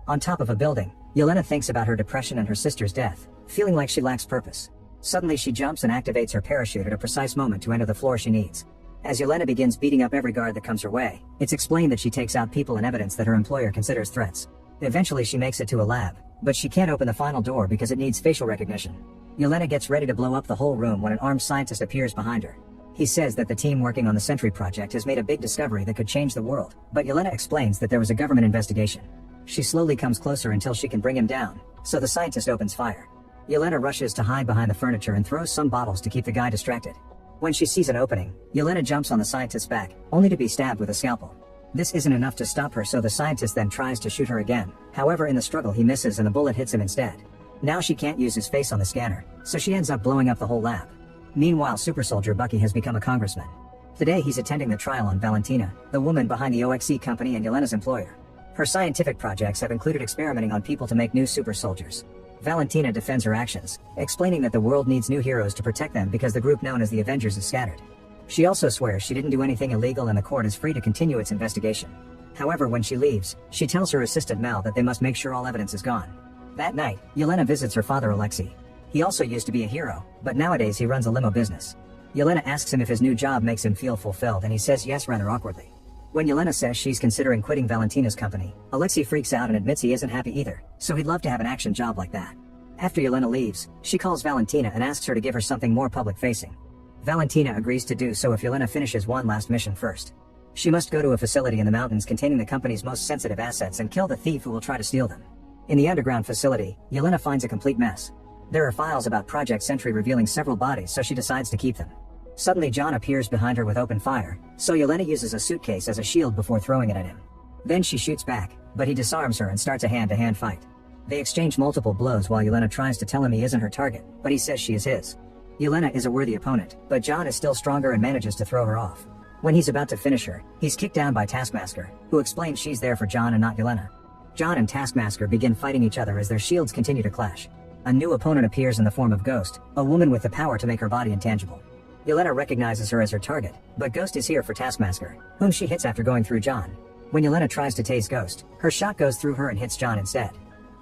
On top of a building, Yelena thinks about her depression and her sister's death, feeling like she lacks purpose. Suddenly she jumps and activates her parachute at a precise moment to enter the floor she needs. As Yelena begins beating up every guard that comes her way, it's explained that she takes out people and evidence that her employer considers threats. Eventually she makes it to a lab, but she can't open the final door because it needs facial recognition. Yelena gets ready to blow up the whole room when an armed scientist appears behind her. He says that the team working on the Sentry project has made a big discovery that could change the world, but Yelena explains that there was a government investigation. She slowly comes closer until she can bring him down, so the scientist opens fire. Yelena rushes to hide behind the furniture and throws some bottles to keep the guy distracted. When she sees an opening, Yelena jumps on the scientist's back, only to be stabbed with a scalpel. This isn't enough to stop her, so the scientist then tries to shoot her again. However, in the struggle he misses and the bullet hits him instead. Now she can't use his face on the scanner, so she ends up blowing up the whole lab. Meanwhile, super soldier Bucky has become a congressman. Today he's attending the trial on Valentina, the woman behind the OXC company and Yelena's employer. Her scientific projects have included experimenting on people to make new super soldiers. Valentina defends her actions, explaining that the world needs new heroes to protect them because the group known as the Avengers is scattered. She also swears she didn't do anything illegal and the court is free to continue its investigation. However, when she leaves, she tells her assistant Mel that they must make sure all evidence is gone. That night, Yelena visits her father Alexei. He also used to be a hero, but nowadays he runs a limo business. Yelena asks him if his new job makes him feel fulfilled and he says yes rather awkwardly. When Yelena says she's considering quitting Valentina's company, Alexei freaks out and admits he isn't happy either, so he'd love to have an action job like that. After Yelena leaves, she calls Valentina and asks her to give her something more public-facing. Valentina agrees to do so if Yelena finishes one last mission first. She must go to a facility in the mountains containing the company's most sensitive assets and kill the thief who will try to steal them. In the underground facility, Yelena finds a complete mess. There are files about Project Sentry revealing several bodies, so she decides to keep them. Suddenly John appears behind her with open fire, so Yelena uses a suitcase as a shield before throwing it at him. Then she shoots back, but he disarms her and starts a hand-to-hand fight. They exchange multiple blows while Yelena tries to tell him he isn't her target, but he says she is his. Yelena is a worthy opponent, but John is still stronger and manages to throw her off. When he's about to finish her, he's kicked down by Taskmaster, who explains she's there for John and not Yelena. John and Taskmaster begin fighting each other as their shields continue to clash. A new opponent appears in the form of Ghost, a woman with the power to make her body intangible. Yelena recognizes her as her target, but Ghost is here for Taskmaster, whom she hits after going through John. When Yelena tries to tase Ghost, her shot goes through her and hits John instead.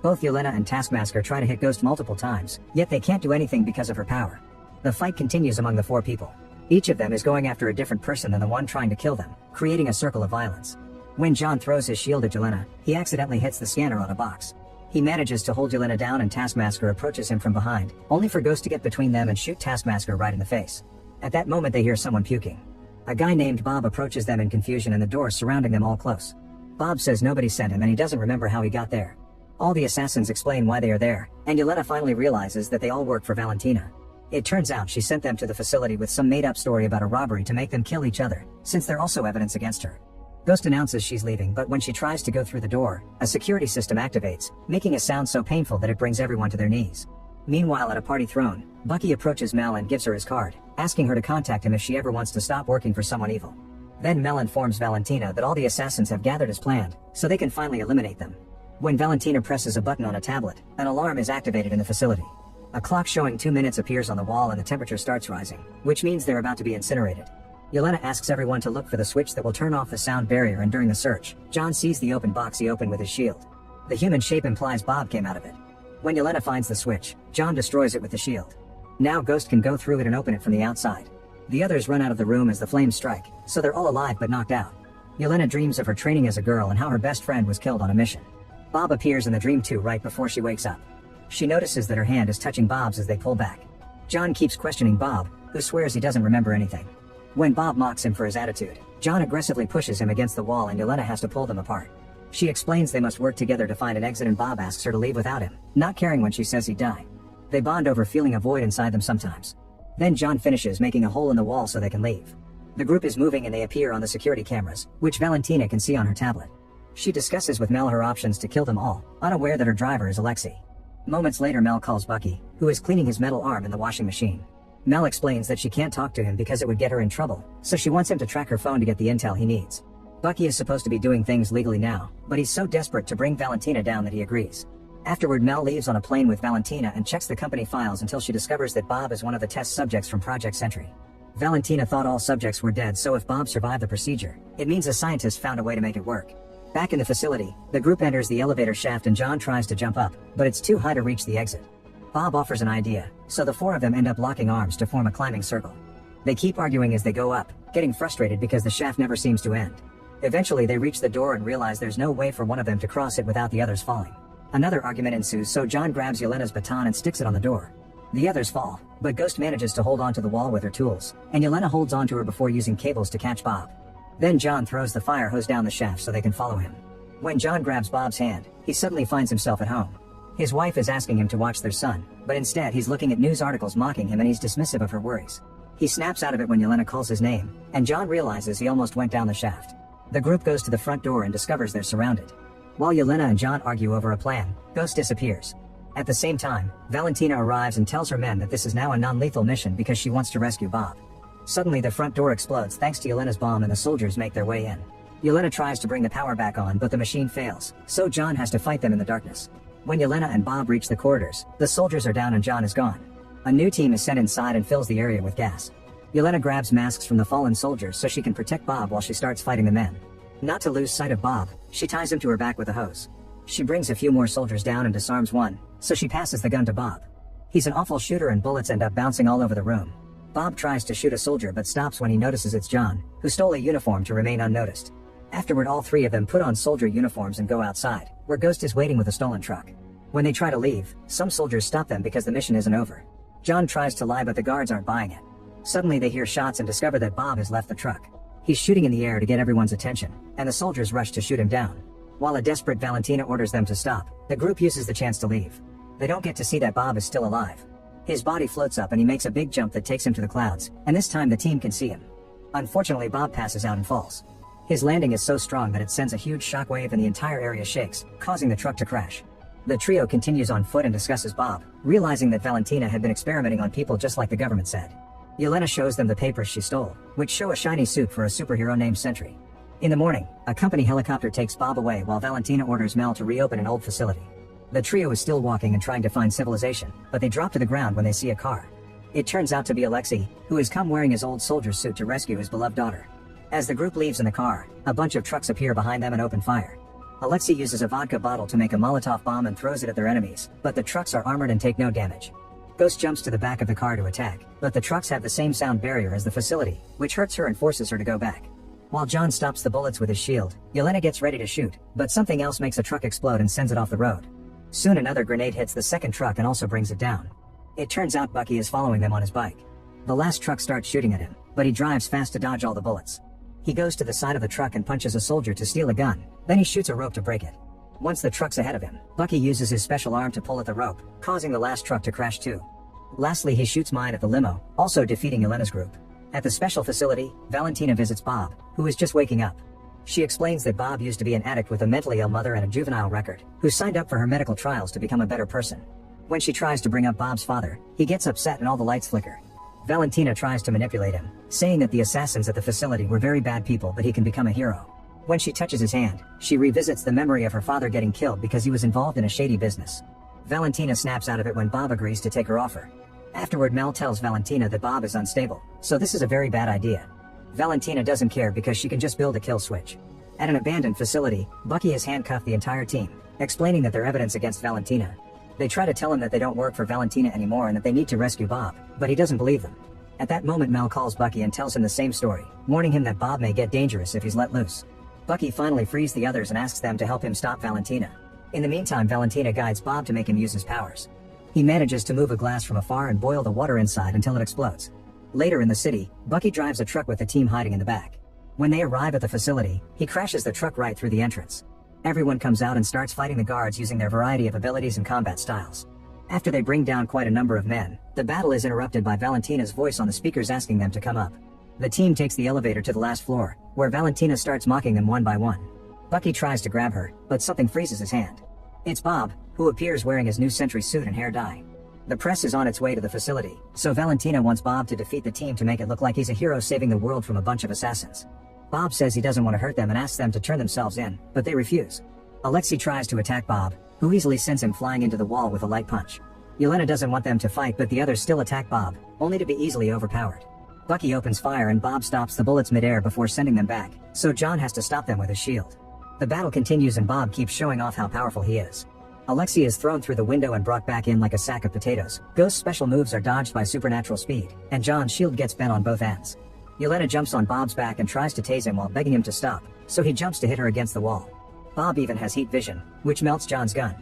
Both Yelena and Taskmaster try to hit Ghost multiple times, yet they can't do anything because of her power. The fight continues among the four people. Each of them is going after a different person than the one trying to kill them, creating a circle of violence. When John throws his shield at Yelena, he accidentally hits the scanner on a box. He manages to hold Yelena down and Taskmaster approaches him from behind, only for Ghost to get between them and shoot Taskmaster right in the face. At that moment they hear someone puking. A guy named Bob approaches them in confusion and the doors surrounding them all close. Bob says nobody sent him and he doesn't remember how he got there. All the assassins explain why they are there, and Yelena finally realizes that they all work for Valentina. It turns out she sent them to the facility with some made-up story about a robbery to make them kill each other, since they're also evidence against her. Ghost announces she's leaving, but when she tries to go through the door, a security system activates, making a sound so painful that it brings everyone to their knees. Meanwhile, at a party thrown, Bucky approaches Mel and gives her his card, asking her to contact him if she ever wants to stop working for someone evil. Then Mel informs Valentina that all the assassins have gathered as planned, so they can finally eliminate them. When Valentina presses a button on a tablet, an alarm is activated in the facility. A clock showing 2 minutes appears on the wall and the temperature starts rising, which means they're about to be incinerated. Yelena asks everyone to look for the switch that will turn off the sound barrier, and during the search, John sees the open box he opened with his shield. The human shape implies Bob came out of it. When Yelena finds the switch, John destroys it with the shield. Now Ghost can go through it and open it from the outside. The others run out of the room as the flames strike, so they're all alive but knocked out. Yelena dreams of her training as a girl and how her best friend was killed on a mission. Bob appears in the dream too right before she wakes up. She notices that her hand is touching Bob's as they pull back. John keeps questioning Bob, who swears he doesn't remember anything. When Bob mocks him for his attitude, John aggressively pushes him against the wall and Yelena has to pull them apart. She explains they must work together to find an exit and Bob asks her to leave without him, not caring when she says he'd die. They bond over feeling a void inside them sometimes. Then John finishes making a hole in the wall so they can leave. The group is moving and they appear on the security cameras, which Valentina can see on her tablet. She discusses with Mel her options to kill them all, unaware that her driver is Alexei. Moments later Mel calls Bucky, who is cleaning his metal arm in the washing machine. Mel explains that she can't talk to him because it would get her in trouble, so she wants him to track her phone to get the intel he needs. Bucky is supposed to be doing things legally now, but he's so desperate to bring Valentina down that he agrees. Afterward, Mel leaves on a plane with Valentina and checks the company files until she discovers that Bob is one of the test subjects from Project Sentry. Valentina thought all subjects were dead, so if Bob survived the procedure, it means a scientist found a way to make it work. Back in the facility, the group enters the elevator shaft and John tries to jump up, but it's too high to reach the exit. Bob offers an idea, so the four of them end up locking arms to form a climbing circle. They keep arguing as they go up, getting frustrated because the shaft never seems to end. Eventually they reach the door and realize there's no way for one of them to cross it without the others falling. Another argument ensues, so John grabs Yelena's baton and sticks it on the door. The others fall, but Ghost manages to hold onto the wall with her tools, and Yelena holds onto her before using cables to catch Bob. Then John throws the fire hose down the shaft so they can follow him. When John grabs Bob's hand, he suddenly finds himself at home. His wife is asking him to watch their son, but instead he's looking at news articles mocking him and he's dismissive of her worries. He snaps out of it when Yelena calls his name, and John realizes he almost went down the shaft. The group goes to the front door and discovers they're surrounded. While Yelena and John argue over a plan, Ghost disappears. At the same time, Valentina arrives and tells her men that this is now a non-lethal mission because she wants to rescue Bob. Suddenly the front door explodes thanks to Yelena's bomb and the soldiers make their way in. Yelena tries to bring the power back on, but the machine fails, so John has to fight them in the darkness. When Yelena and Bob reach the corridors, the soldiers are down and John is gone. A new team is sent inside and fills the area with gas. Yelena grabs masks from the fallen soldiers so she can protect Bob while she starts fighting the men. Not to lose sight of Bob, she ties him to her back with a hose. She brings a few more soldiers down and disarms one, so she passes the gun to Bob. He's an awful shooter and bullets end up bouncing all over the room. Bob tries to shoot a soldier but stops when he notices it's John, who stole a uniform to remain unnoticed. Afterward all three of them put on soldier uniforms and go outside, where Ghost is waiting with a stolen truck. When they try to leave, some soldiers stop them because the mission isn't over. John tries to lie but the guards aren't buying it. Suddenly they hear shots and discover that Bob has left the truck. He's shooting in the air to get everyone's attention, and the soldiers rush to shoot him down. While a desperate Valentina orders them to stop, the group uses the chance to leave. They don't get to see that Bob is still alive. His body floats up and he makes a big jump that takes him to the clouds, and this time the team can see him. Unfortunately, Bob passes out and falls. His landing is so strong that it sends a huge shockwave and the entire area shakes, causing the truck to crash. The trio continues on foot and discusses Bob, realizing that Valentina had been experimenting on people just like the government said. Yelena shows them the papers she stole, which show a shiny suit for a superhero named Sentry. In the morning, a company helicopter takes Bob away while Valentina orders Mel to reopen an old facility. The trio is still walking and trying to find civilization, but they drop to the ground when they see a car. It turns out to be Alexei, who has come wearing his old soldier suit to rescue his beloved daughter. As the group leaves in the car, a bunch of trucks appear behind them and open fire. Alexei uses a vodka bottle to make a Molotov bomb and throws it at their enemies, but the trucks are armored and take no damage. Ghost jumps to the back of the car to attack, but the trucks have the same sound barrier as the facility, which hurts her and forces her to go back. While John stops the bullets with his shield, Yelena gets ready to shoot, but something else makes a truck explode and sends it off the road. Soon another grenade hits the second truck and also brings it down. It turns out Bucky is following them on his bike. The last truck starts shooting at him, but he drives fast to dodge all the bullets. He goes to the side of the truck and punches a soldier to steal a gun, then he shoots a rope to break it. Once the truck's ahead of him, Bucky uses his special arm to pull at the rope, causing the last truck to crash too. Lastly, he shoots mine at the limo, also defeating Yelena's group. At the special facility, Valentina visits Bob, who is just waking up. She explains that Bob used to be an addict with a mentally ill mother and a juvenile record, who signed up for her medical trials to become a better person. When she tries to bring up Bob's father, he gets upset and all the lights flicker. Valentina tries to manipulate him, saying that the assassins at the facility were very bad people but he can become a hero. When she touches his hand, she revisits the memory of her father getting killed because he was involved in a shady business. Valentina snaps out of it when Bob agrees to take her offer. Afterward, Mel tells Valentina that Bob is unstable, so this is a very bad idea. Valentina doesn't care because she can just build a kill switch. At an abandoned facility, Bucky has handcuffed the entire team, explaining that they're evidence against Valentina. They try to tell him that they don't work for Valentina anymore and that they need to rescue Bob, but he doesn't believe them. At that moment, Mel calls Bucky and tells him the same story, warning him that Bob may get dangerous if he's let loose. Bucky finally frees the others and asks them to help him stop Valentina. In the meantime, Valentina guides Bob to make him use his powers. He manages to move a glass from afar and boil the water inside until it explodes. Later in the city, Bucky drives a truck with the team hiding in the back. When they arrive at the facility, he crashes the truck right through the entrance. Everyone comes out and starts fighting the guards using their variety of abilities and combat styles. After they bring down quite a number of men, the battle is interrupted by Valentina's voice on the speakers asking them to come up. The team takes the elevator to the last floor, where Valentina starts mocking them one by one. Bucky tries to grab her, but something freezes his hand. It's Bob, who appears wearing his new sentry suit and hair dye. The press is on its way to the facility, so Valentina wants Bob to defeat the team to make it look like he's a hero saving the world from a bunch of assassins. Bob says he doesn't want to hurt them and asks them to turn themselves in, but they refuse. Alexei tries to attack Bob, who easily sends him flying into the wall with a light punch. Yelena doesn't want them to fight, but the others still attack Bob, only to be easily overpowered. Bucky opens fire and Bob stops the bullets midair before sending them back, so John has to stop them with his shield. The battle continues and Bob keeps showing off how powerful he is. Alexei is thrown through the window and brought back in like a sack of potatoes. Ghost's special moves are dodged by supernatural speed, and John's shield gets bent on both ends. Yelena jumps on Bob's back and tries to tase him while begging him to stop, so he jumps to hit her against the wall. Bob even has heat vision, which melts John's gun.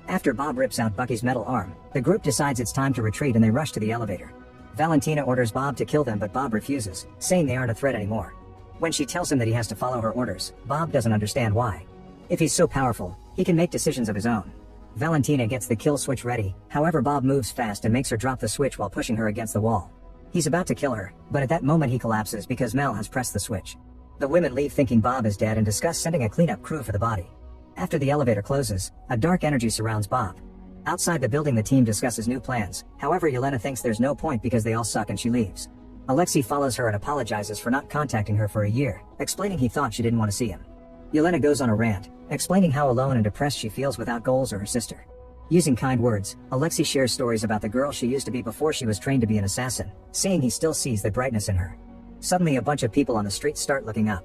After Bob rips out Bucky's metal arm, the group decides it's time to retreat and they rush to the elevator. Valentina orders Bob to kill them but Bob refuses, saying they aren't a threat anymore. When she tells him that he has to follow her orders, Bob doesn't understand why. If he's so powerful, he can make decisions of his own. Valentina gets the kill switch ready, however Bob moves fast and makes her drop the switch while pushing her against the wall. He's about to kill her, but at that moment he collapses because Mel has pressed the switch. The women leave thinking Bob is dead and discuss sending a cleanup crew for the body. After the elevator closes, a dark energy surrounds Bob. Outside the building the team discusses new plans, however Yelena thinks there's no point because they all suck and she leaves. Alexei follows her and apologizes for not contacting her for a year, explaining he thought she didn't want to see him. Yelena goes on a rant, explaining how alone and depressed she feels without goals or her sister. Using kind words, Alexei shares stories about the girl she used to be before she was trained to be an assassin, saying he still sees the brightness in her. Suddenly a bunch of people on the street start looking up.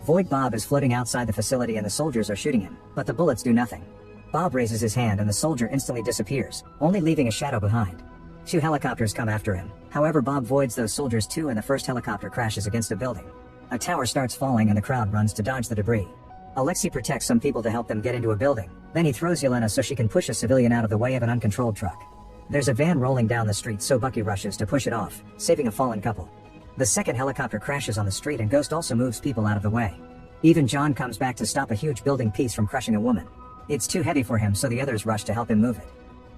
Void Bob is floating outside the facility and the soldiers are shooting him, but the bullets do nothing. Bob raises his hand and the soldier instantly disappears, only leaving a shadow behind. 2 helicopters come after him, however Bob voids those soldiers too and the first helicopter crashes against a building. A tower starts falling and the crowd runs to dodge the debris. Alexei protects some people to help them get into a building, then he throws Yelena so she can push a civilian out of the way of an uncontrolled truck. There's a van rolling down the street so Bucky rushes to push it off, saving a fallen couple. The second helicopter crashes on the street and Ghost also moves people out of the way. Even John comes back to stop a huge building piece from crushing a woman. It's too heavy for him so the others rush to help him move it.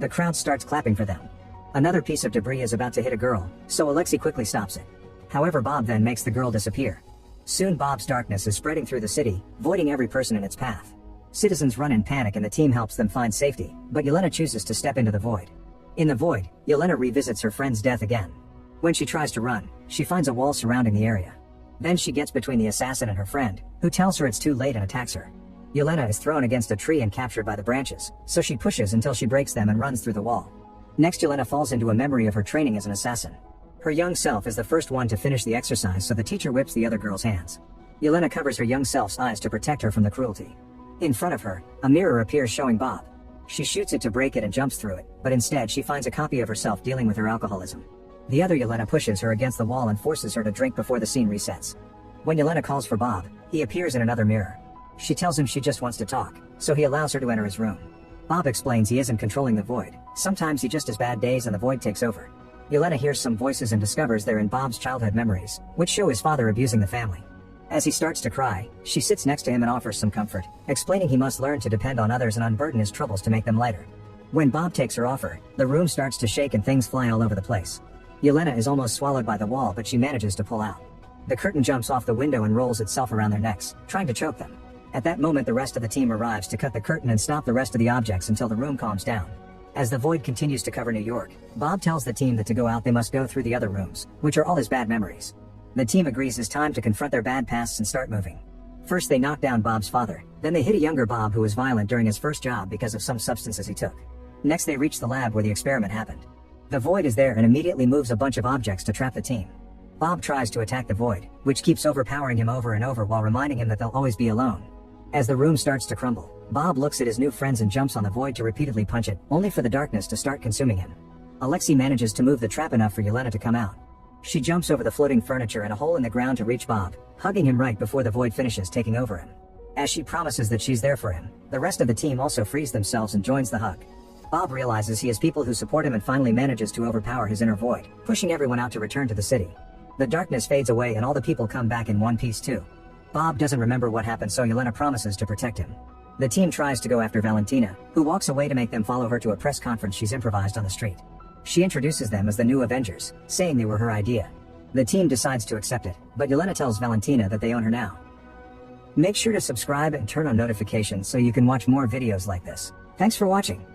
The crowd starts clapping for them. Another piece of debris is about to hit a girl, so Alexei quickly stops it. However Bob then makes the girl disappear. Soon Bob's darkness is spreading through the city, voiding every person in its path. Citizens run in panic and the team helps them find safety, but Yelena chooses to step into the void. In the void, Yelena revisits her friend's death again. When she tries to run, she finds a wall surrounding the area. Then she gets between the assassin and her friend, who tells her it's too late and attacks her. Yelena is thrown against a tree and captured by the branches, so she pushes until she breaks them and runs through the wall. Next Yelena falls into a memory of her training as an assassin. Her young self is the first one to finish the exercise so the teacher whips the other girl's hands. Yelena covers her young self's eyes to protect her from the cruelty. In front of her, a mirror appears showing Bob. She shoots it to break it and jumps through it, but instead she finds a copy of herself dealing with her alcoholism. The other Yelena pushes her against the wall and forces her to drink before the scene resets. When Yelena calls for Bob, he appears in another mirror. She tells him she just wants to talk, so he allows her to enter his room. Bob explains he isn't controlling the void, sometimes he just has bad days and the void takes over. Yelena hears some voices and discovers they're in Bob's childhood memories, which show his father abusing the family. As he starts to cry, she sits next to him and offers some comfort, explaining he must learn to depend on others and unburden his troubles to make them lighter. When Bob takes her offer, the room starts to shake and things fly all over the place. Yelena is almost swallowed by the wall but she manages to pull out. The curtain jumps off the window and rolls itself around their necks, trying to choke them. At that moment the rest of the team arrives to cut the curtain and stop the rest of the objects until the room calms down. As the void continues to cover New York, Bob tells the team that to go out they must go through the other rooms, which are all his bad memories. The team agrees it's time to confront their bad pasts and start moving. First they knock down Bob's father, then they hit a younger Bob who was violent during his first job because of some substances he took. Next they reach the lab where the experiment happened. The void is there and immediately moves a bunch of objects to trap the team. Bob tries to attack the void, which keeps overpowering him over and over while reminding him that they'll always be alone. As the room starts to crumble, Bob looks at his new friends and jumps on the void to repeatedly punch it, only for the darkness to start consuming him. Alexei manages to move the trap enough for Yelena to come out. She jumps over the floating furniture and a hole in the ground to reach Bob, hugging him right before the void finishes taking over him. As she promises that she's there for him, the rest of the team also frees themselves and joins the hug. Bob realizes he has people who support him and finally manages to overpower his inner void, pushing everyone out to return to the city. The darkness fades away and all the people come back in one piece too. Bob doesn't remember what happened so Yelena promises to protect him. The team tries to go after Valentina, who walks away to make them follow her to a press conference she's improvised on the street. She introduces them as the new Avengers, saying they were her idea. The team decides to accept it, but Yelena tells Valentina that they own her now. Make sure to subscribe and turn on notifications so you can watch more videos like this. Thanks for watching.